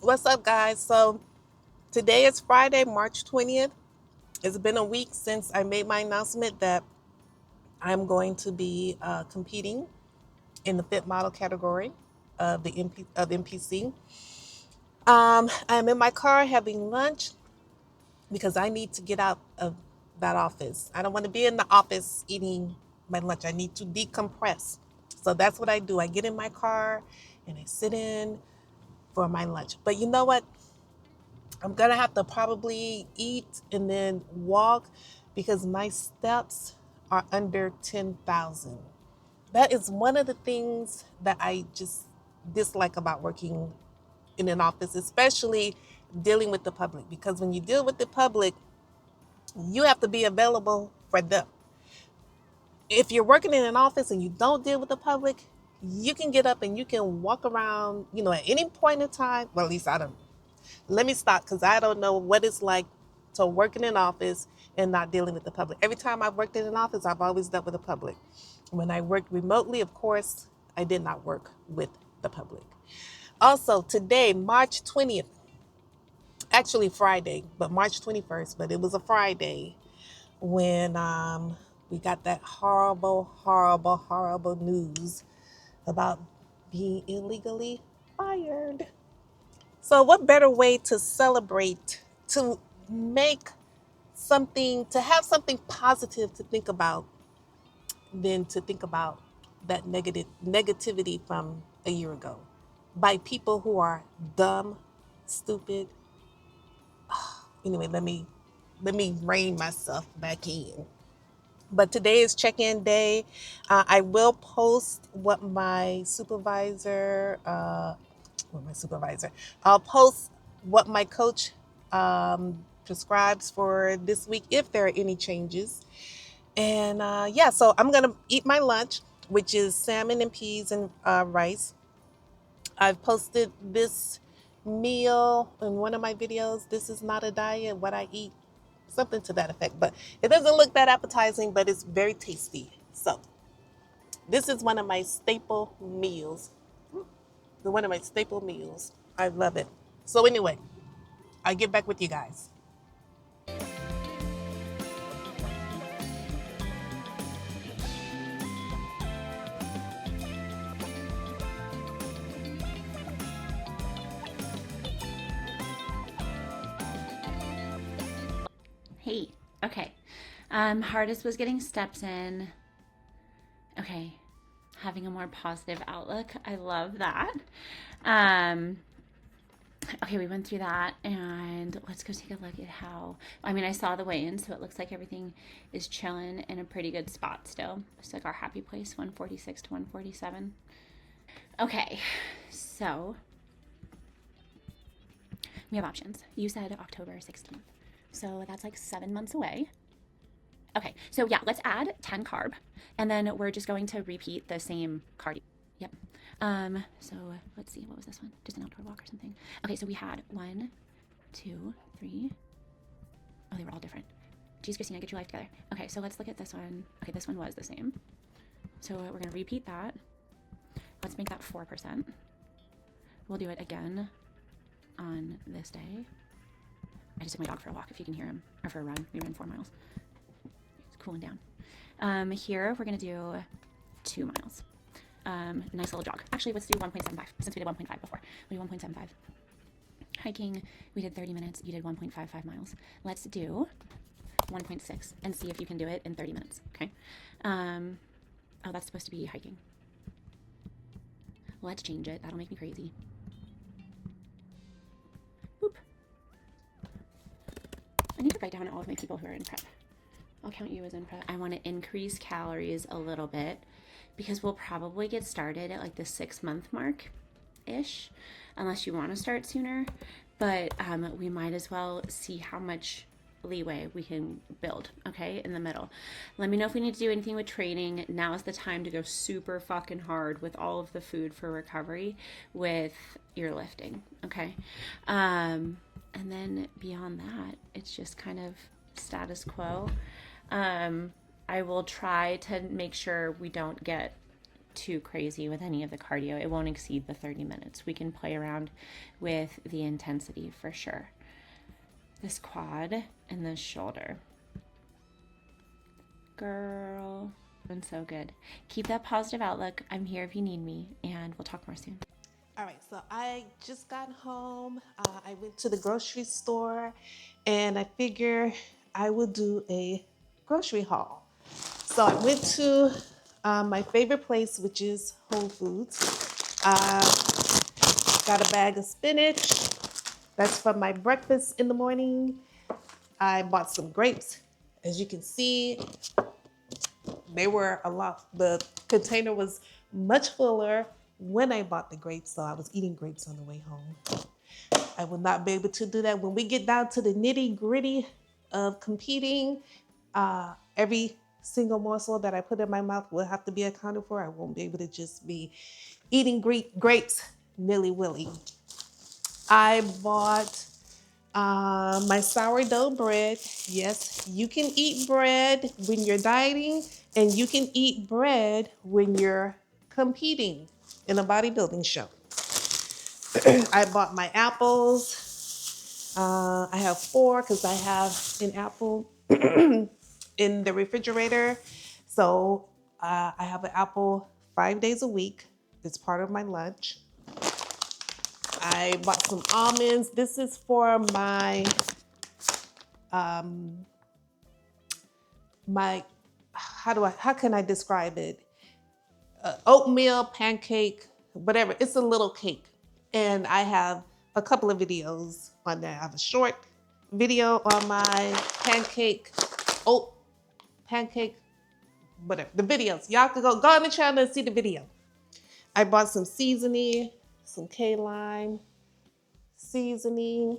What's up, guys? So today is Friday, March 20th. It's been a week since I made my announcement that I'm going to be competing in the fit model category of NPC. I'm in my car having lunch because I need to get out of that office. I don't want to be in the office eating my lunch. I need to decompress. So that's what I do. I get in my car and I sit in for my lunch. But you know what? I'm gonna have to probably eat and then walk because my steps are under 10,000. That is one of the things that I just dislike about working in an office, especially dealing with the public. Because when you deal with the public, you have to be available for them. If you're working in an office and you don't deal with the public, you can get up and you can walk around, at any point in time. Well, at least I don't. Let me stop because I don't know what it's like to work in an office and not dealing with the public. Every time I've worked in an office, I've always dealt with the public. When I worked remotely, of course, I did not work with the public. Also, today, March 20th, actually Friday, but March 21st, but it was a Friday when we got that horrible, horrible, horrible news about being illegally fired. So, what better way to celebrate, to make to have something positive to think about than to think about that negativity from a year ago by people who are dumb, stupid. Anyway, let me rein myself back in. But today is check-in day. I will post I'll post what my coach prescribes for this week if there are any changes. And yeah, so I'm going to eat my lunch, which is salmon and peas and rice. I've posted this meal in one of my videos. This is not a diet, what I eat, something to that effect. But it doesn't look that appetizing, but it's very tasty. So this is one of my staple meals. One of my staple meals. I love it. So anyway, I'll get back with you guys. Hey, okay. Hardest was getting steps in. Okay, having a more positive outlook. I love that. Um, okay, we went through that, and let's go take a look at how. I mean, I saw the weigh in, so it looks like everything is chilling in a pretty good spot still. It's like our happy place, 146 to 147. Okay, so we have options. You said October 16th. So that's like 7 months away. Okay, so yeah, let's add 10 carb, and then we're just going to repeat the same cardio. Yep. So let's see, what was this one? Just an outdoor walk or something. Okay, so we had 1, 2, 3. Oh, they were all different. Geez, Christina, get your life together. Okay, so let's look at this one. Okay, this one was the same. So we're gonna repeat that. Let's make that 4%. We'll do it again on this day. I just took my dog for a walk, if you can hear him, or for a run. We ran 4 miles. It's cooling down. Here, we're going to do 2 miles. Nice little jog. Actually, let's do 1.75, since we did 1.5 before. We'll do 1.75. Hiking, we did 30 minutes. You did 1.55 miles. Let's do 1.6 and see if you can do it in 30 minutes, okay? Oh, that's supposed to be hiking. Let's change it. That'll make me crazy. Boop. I need to write down all of my people who are in prep. I'll count you as in prep. I want to increase calories a little bit because we'll probably get started at like the 6-month mark ish, unless you want to start sooner. But we might as well see how much leeway we can build, okay, in the middle. Let me know if we need to do anything with training. Now is the time to go super fucking hard with all of the food for recovery with your lifting, okay? And then beyond that, it's just kind of status quo. I will try to make sure we don't get too crazy with any of the cardio. It won't exceed the 30 minutes. We can play around with the intensity for sure. This quad and this shoulder. Girl, been so good. Keep that positive outlook. I'm here if you need me, and we'll talk more soon. All right, so I just got home. I went to the grocery store and I figure I would do a grocery haul. So I went to my favorite place, which is Whole Foods. Got a bag of spinach. That's for my breakfast in the morning. I bought some grapes. As you can see, they were a lot. The container was much fuller when I bought the grapes, so I was eating grapes on the way home. I will not be able to do that. When we get down to the nitty gritty of competing, every single morsel that I put in my mouth will have to be accounted for. I won't be able to just be eating grapes nilly-willy. I bought my sourdough bread. Yes, you can eat bread when you're dieting, and you can eat bread when you're competing in a bodybuilding show. I bought my apples. I have 4 because I have an apple in the refrigerator. So I have an apple 5 days a week. It's part of my lunch. I bought some almonds. This is for my how can I describe it? Oatmeal pancake, whatever. It's a little cake. And I have a couple of videos on there. I have a short video on my pancake, whatever, the videos. Y'all can go on the channel and see the video. I bought some seasoning, some K-lime seasoning,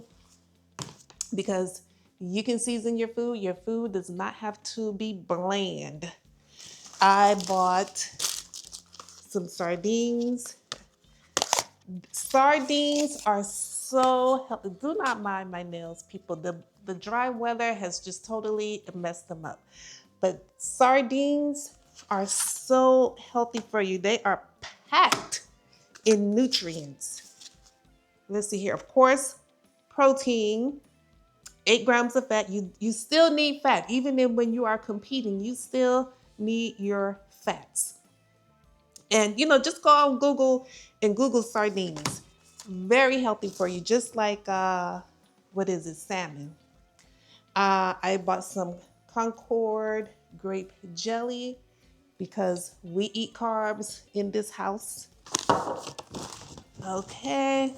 because you can season your food. Your food does not have to be bland. I bought some sardines. Sardines are so healthy. Do not mind my nails, people. The dry weather has just totally messed them up. But sardines are so healthy for you. They are packed in nutrients. Let's see here. Of course, protein, 8 grams of fat. You still need fat. Even when you are competing, you still need your fats. And, just go on Google and Google sardines. Very healthy for you, just like, salmon. I bought some Concord grape jelly because we eat carbs in this house. Okay.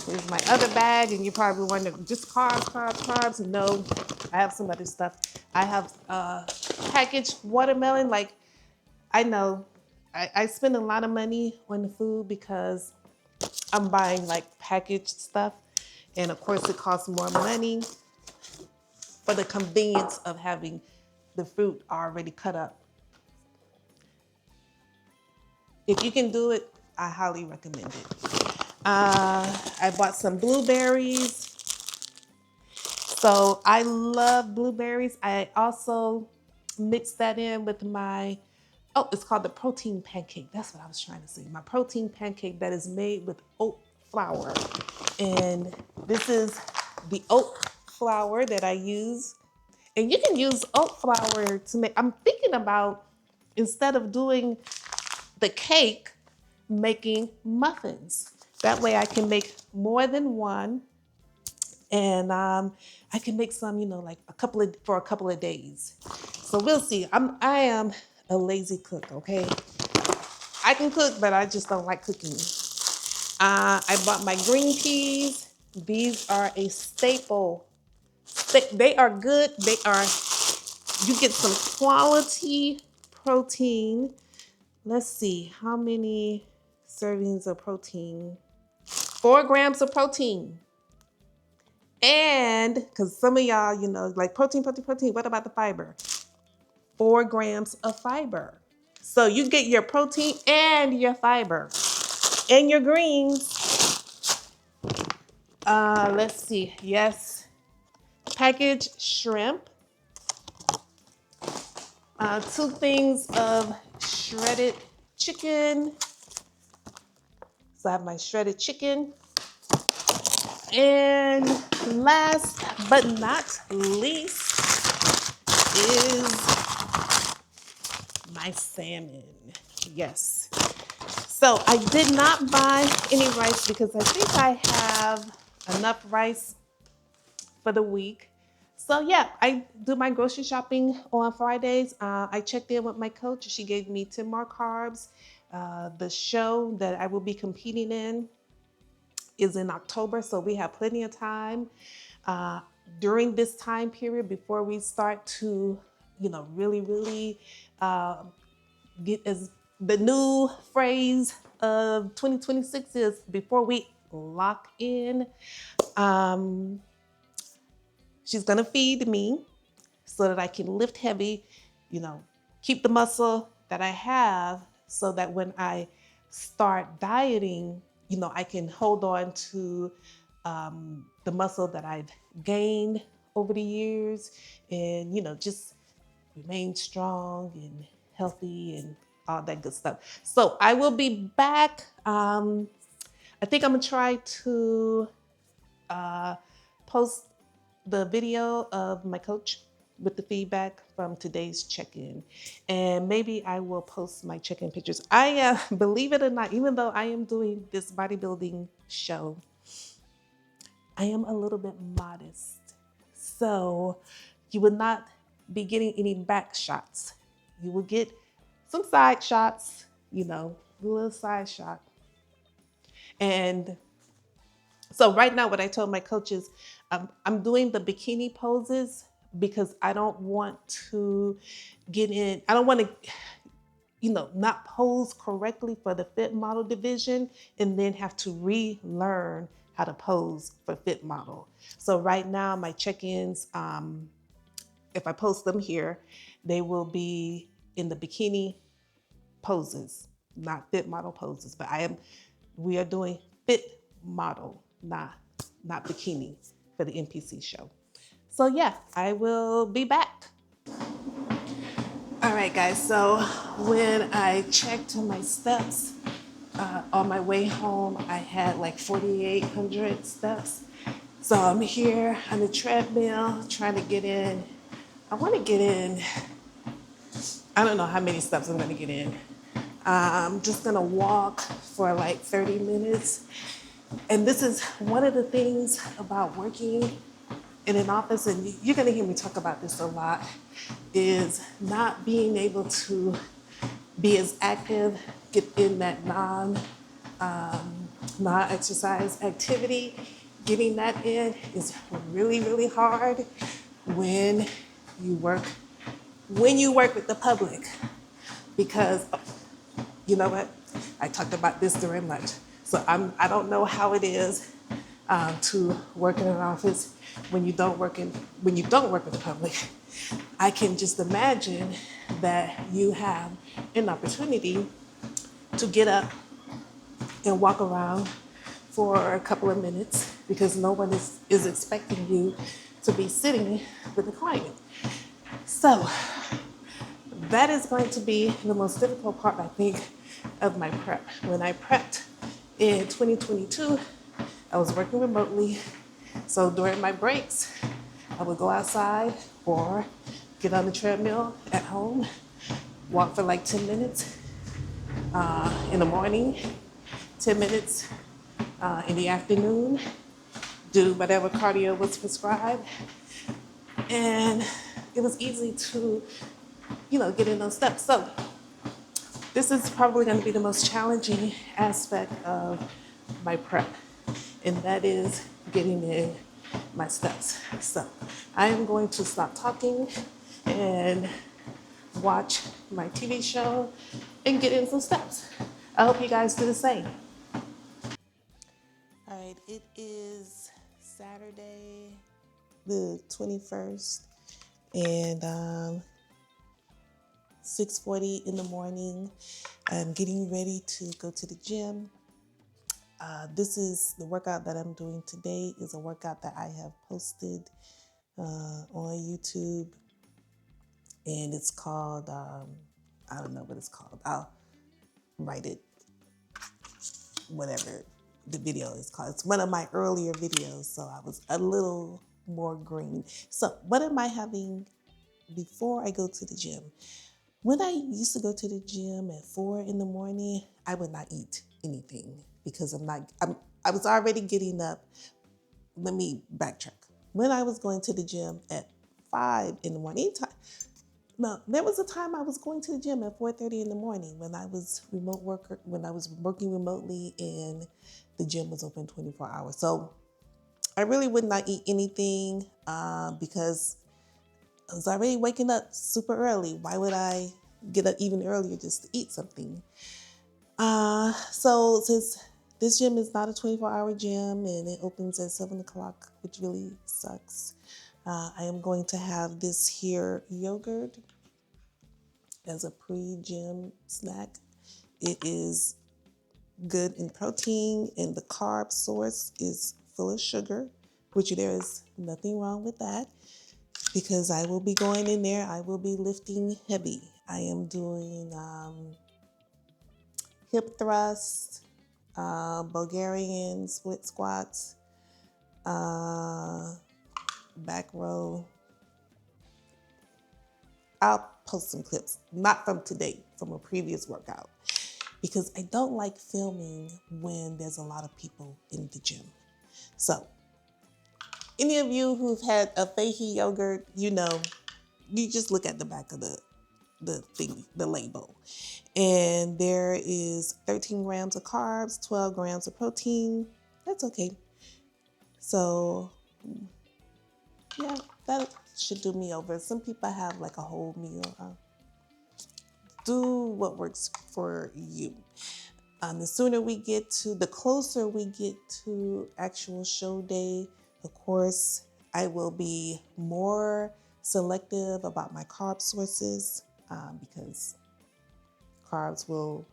Here's my other bag, and you probably wonder, just carbs. No, I have some other stuff. I have packaged watermelon. Like, I know I spend a lot of money on the food because I'm buying like packaged stuff. And of course it costs more money for the convenience of having the fruit already cut up. If you can do it, I highly recommend it. I bought some blueberries. So I love blueberries. I also mixed that in with it's called the protein pancake. That's what I was trying to say. My protein pancake that is made with oat flour. And this is the oat flour that I use. And you can use oat flour to make, I'm thinking about, instead of doing the cake, making muffins. That way I can make more than one, and I can make some, like for a couple of days. So we'll see. I am a lazy cook, okay? I can cook, but I just don't like cooking. I bought my green peas. These are a staple. They are good. You get some quality protein. Let's see, how many servings of protein? 4 grams of protein. And, because some of y'all, like protein, what about the fiber? 4 grams of fiber. So you get your protein and your fiber and your greens. Let's see, yes. Packaged shrimp. 2 things of shredded chicken. So I have my shredded chicken. And last but not least is my salmon. Yes. So I did not buy any rice because I think I have enough rice for the week. So yeah, I do my grocery shopping on Fridays. I checked in with my coach. She gave me 10 more carbs. The show that I will be competing in is in October, so we have plenty of time uh, during this time period before we start to, really uh, get as the new phrase of 2026 is before we lock in. Um, she's gonna feed me so that I can lift heavy, you know, keep the muscle that I have so that when I start dieting, I can hold on to the muscle that I've gained over the years and, just remain strong and healthy and all that good stuff. So I will be back. I think I'm gonna try to uh, post the video of my coach with the feedback from today's check-in, and maybe I will post my check-in pictures. I believe it or not, even though I am doing this bodybuilding show, I am a little bit modest, so you will not be getting any back shots. You will get some side shots, a little side shot. And so right now, what I told my coaches, I'm doing the bikini poses because I don't want to get in. I don't want to, not pose correctly for the fit model division and then have to relearn how to pose for fit model. So right now, my check-ins, if I post them here, they will be in the bikini poses, not fit model poses. But we are doing fit model, not bikini for the NPC show. So yeah, I will be back. All right, guys. So when I checked my steps on my way home, I had like 4,800 steps. So I'm here on the treadmill trying to get in. I want to get in. I don't know how many steps I'm going to get in. I'm just going to walk for like 30 minutes. And this is one of the things about working in an office, and you're going to hear me talk about this a lot, is not being able to be as active, get in that non-exercise activity. Getting that in is really, really hard when you work with the public, because you know what? I talked about this during lunch. So I don't know how it is to work in an office when you don't work with the public. I can just imagine that you have an opportunity to get up and walk around for a couple of minutes because no one is expecting you to be sitting with a client. So that is going to be the most difficult part, I think, of my prep. When I prepped in 2022, I was working remotely. So during my breaks, I would go outside or get on the treadmill at home, walk for like 10 minutes in the morning, 10 minutes in the afternoon, do whatever cardio was prescribed. And it was easy to, get in those steps. So this is probably going to be the most challenging aspect of my prep, and that is getting in my steps. So I am going to stop talking and watch my TV show and get in some steps. I hope you guys do the same. All right, it is Saturday, the 21st, and 6:40 in the morning. I'm getting ready to go to the gym. This is the workout that I'm doing today is a workout that I have posted on YouTube and it's called, I don't know what it's called. I'll write it, whatever the video is called. It's one of my earlier videos, so I was a little more green. So what am I having before I go to the gym? When I used to go to the gym at 4 in the morning, I would not eat anything because I was already getting up. Let me backtrack. When I was going to the gym at 5 in the morning, no, there was a time I was going to the gym at 4:30 in the morning when when I was working remotely and the gym was open 24 hours. So I really would not eat anything because I was already waking up super early. Why would I get up even earlier just to eat something? So since this gym is not a 24-hour gym and it opens at 7 o'clock, which really sucks, I am going to have this here yogurt as a pre-gym snack. It is good in protein and the carb source is full of sugar, which there is nothing wrong with that because I will be going in there. I will be lifting heavy. I am doing hip thrusts, Bulgarian split squats, back row. I'll post some clips, not from today, from a previous workout, because I don't like filming when there's a lot of people in the gym. So, any of you who've had a Fahey yogurt, you know, you just look at the back of the thing, the label. And there is 13 grams of carbs, 12 grams of protein. That's okay. So, yeah, that should do me over. Some people have like a whole meal. Do what works for you. The closer we get to actual show day, of course, I will be more selective about my carb sources because carbs will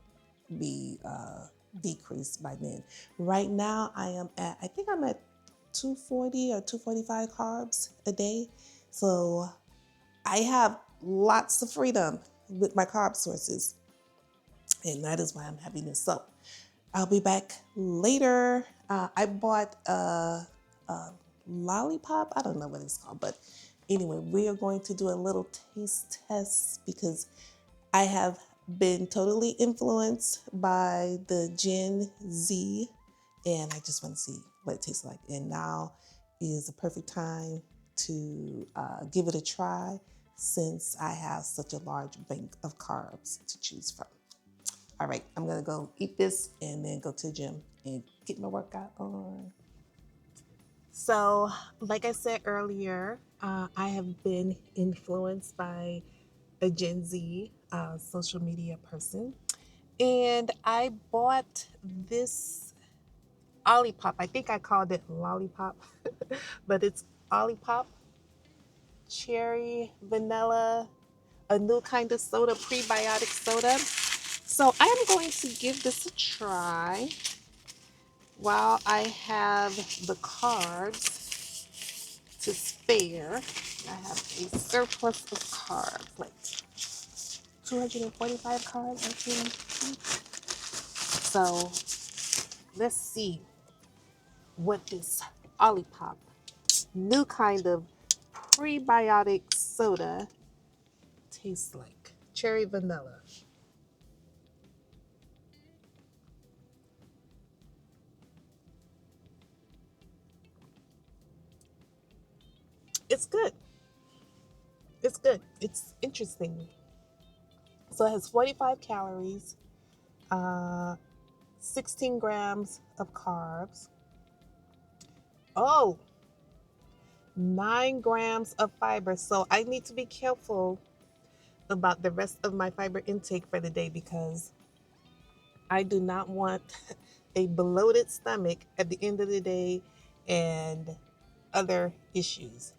be decreased by then. Right now, I think I'm at 240 or 245 carbs a day. So I have lots of freedom with my carb sources. And that is why I'm having this. So I'll be back later. I bought a lollipop. I don't know what it's called, but anyway, we are going to do a little taste test because I have been totally influenced by the Gen Z, and I just want to see what it tastes like. And now is the perfect time to give it a try since I have such a large bank of carbs to choose from. All right, I'm gonna go eat this and then go to the gym and get my workout on. So, like I said earlier, I have been influenced by a Gen Z social media person, and I bought this OliPop. I think I called it lollipop, but it's OliPop cherry vanilla, a new kind of soda, prebiotic soda. So I am going to give this a try while I have the carbs to spare. I have a surplus of carbs, like 245 carbs, I think. So let's see what this OliPop, new kind of prebiotic soda, tastes like. Cherry vanilla. It's good. It's good. It's interesting. So it has 45 calories, uh, 16 grams of carbs. Oh, 9 grams of fiber. So I need to be careful about the rest of my fiber intake for the day because I do not want a bloated stomach at the end of the day and other issues.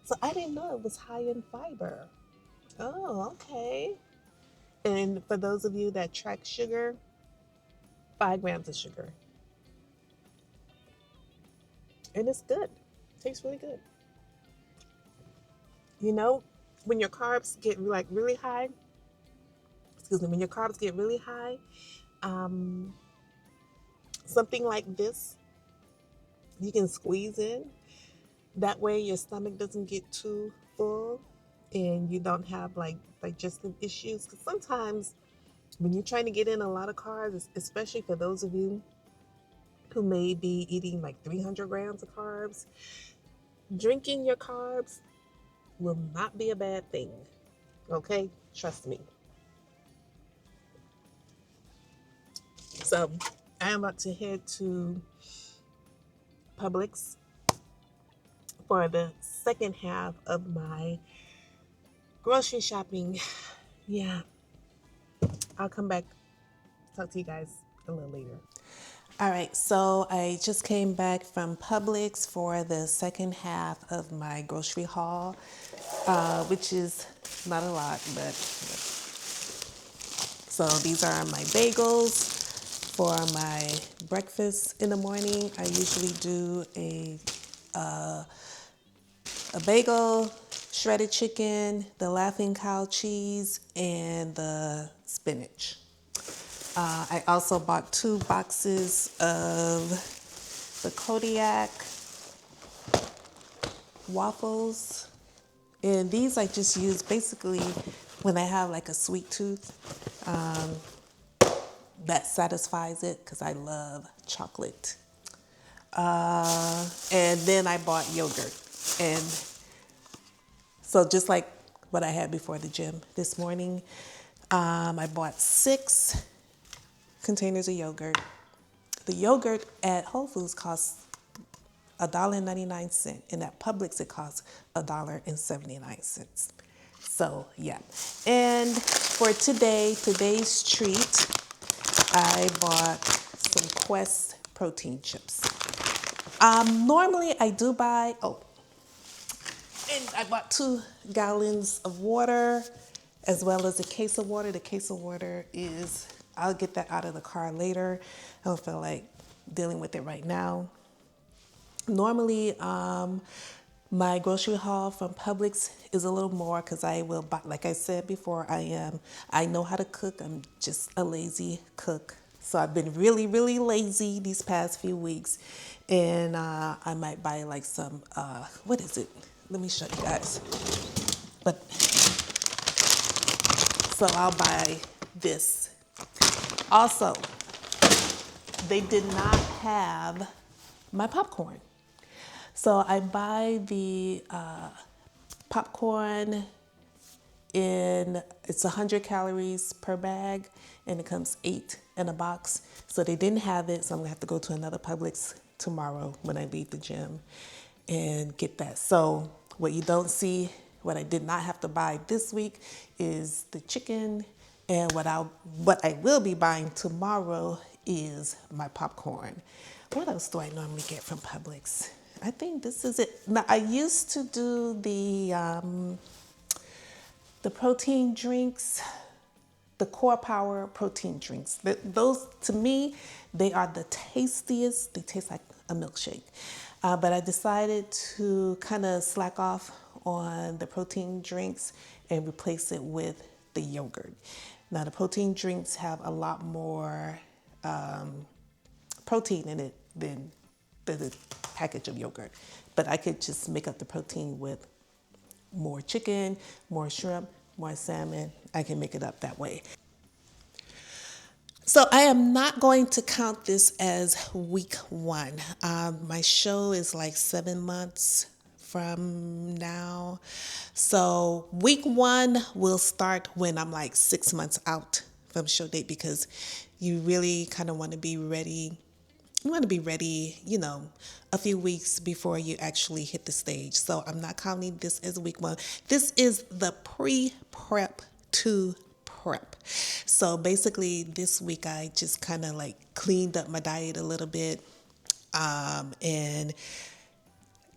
So I didn't know it was high in fiber. Oh, okay. And for those of you that track sugar, 5 grams of sugar. And it's good. Tastes really good. You know, when your carbs get like really high, excuse me, when your carbs get really high, um, something like this you can squeeze in. That way your stomach doesn't get too full and you don't have like digestive issues. Because sometimes when you're trying to get in a lot of carbs, especially for those of you who may be eating like 300 grams of carbs, drinking your carbs will not be a bad thing. Okay? Trust me. So I am about to head to Publix for the second half of my grocery shopping. Yeah, I'll come back, talk to you guys a little later. All right, so I just came back from Publix for the second half of my grocery haul, which is not a lot, but so these are my bagels for my breakfast in the morning. I usually do a bagel, shredded chicken, the Laughing Cow cheese, and the spinach. I also bought 2 boxes of the Kodiak waffles. And these I just use basically when I have like a sweet tooth that satisfies it because I love chocolate. And then I bought yogurt. And so just like what I had before the gym this morning, I bought 6 containers of yogurt. The yogurt at Whole Foods costs $1.99, and at Publix it costs $1.79. So yeah, and for today's treat, I bought some Quest protein chips. Normally I do buy and I bought 2 gallons of water as well as a case of water. The case of water is, I'll get that out of the car later. I don't feel like dealing with it right now. Normally, my grocery haul from Publix is a little more because I will buy, like I said before, I know how to cook. I'm just a lazy cook. So I've been really, really lazy these past few weeks. And I might buy like some, what is it? Let me show you guys. But, so I'll buy this. Also, they did not have my popcorn. So I buy the popcorn in, it's 100 calories per bag, and it comes 8 in a box. So they didn't have it, so I'm gonna have to go to another Publix tomorrow when I leave the gym and get that. So what you don't see, what I did not have to buy this week is the chicken, and what I will be buying tomorrow is my popcorn. What else do I normally get from Publix? I think this is it. Now I used to do the protein drinks, the Core Power protein drinks. Those, to me, they are the tastiest. They taste like a milkshake. But I decided to kind of slack off on the protein drinks and replace it with the yogurt. Now, the protein drinks have a lot more protein in it than the package of yogurt. But I could just make up the protein with more chicken, more shrimp, more salmon. I can make it up that way. So I am not going to count this as week 1. My show is like 7 months from now. So week 1 will start when I'm like 6 months out from show date, because you really kind of want to be ready. You want to be ready, a few weeks before you actually hit the stage. So I'm not counting this as week 1. This is the pre-prep to prep. So basically this week I just kind of like cleaned up my diet a little bit. And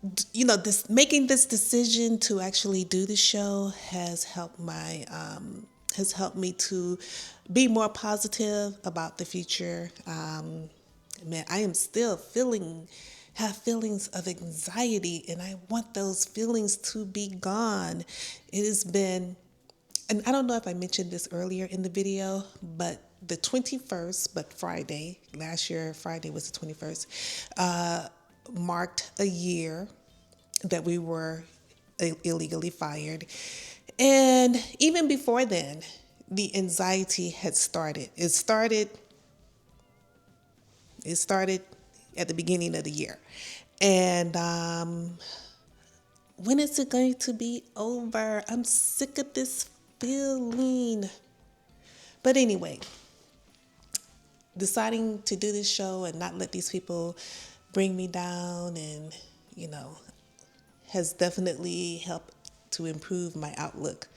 this making this decision to actually do the show has helped me to be more positive about the future. Man, I am still feeling have feelings of anxiety, and I want those feelings to be gone. It has been, and I don't know if I mentioned this earlier in the video, but the 21st, but Friday, last year, Friday was the 21st, marked a year that we were illegally fired. And even before then, the anxiety had started. It started at the beginning of the year. And when is it going to be over? I'm sick of this feeling. But anyway, deciding to do this show and not let these people bring me down and, you know, has definitely helped to improve my outlook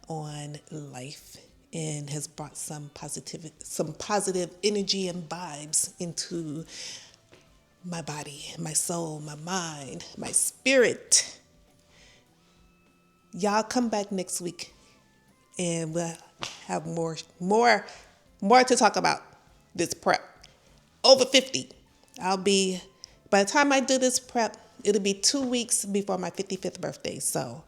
on life and has brought some positive energy and vibes into my body, my soul, my mind, my spirit. Y'all come back next week and we'll have more to talk about this prep. Over 50. By the time I do this prep, it'll be 2 weeks before my 55th birthday. So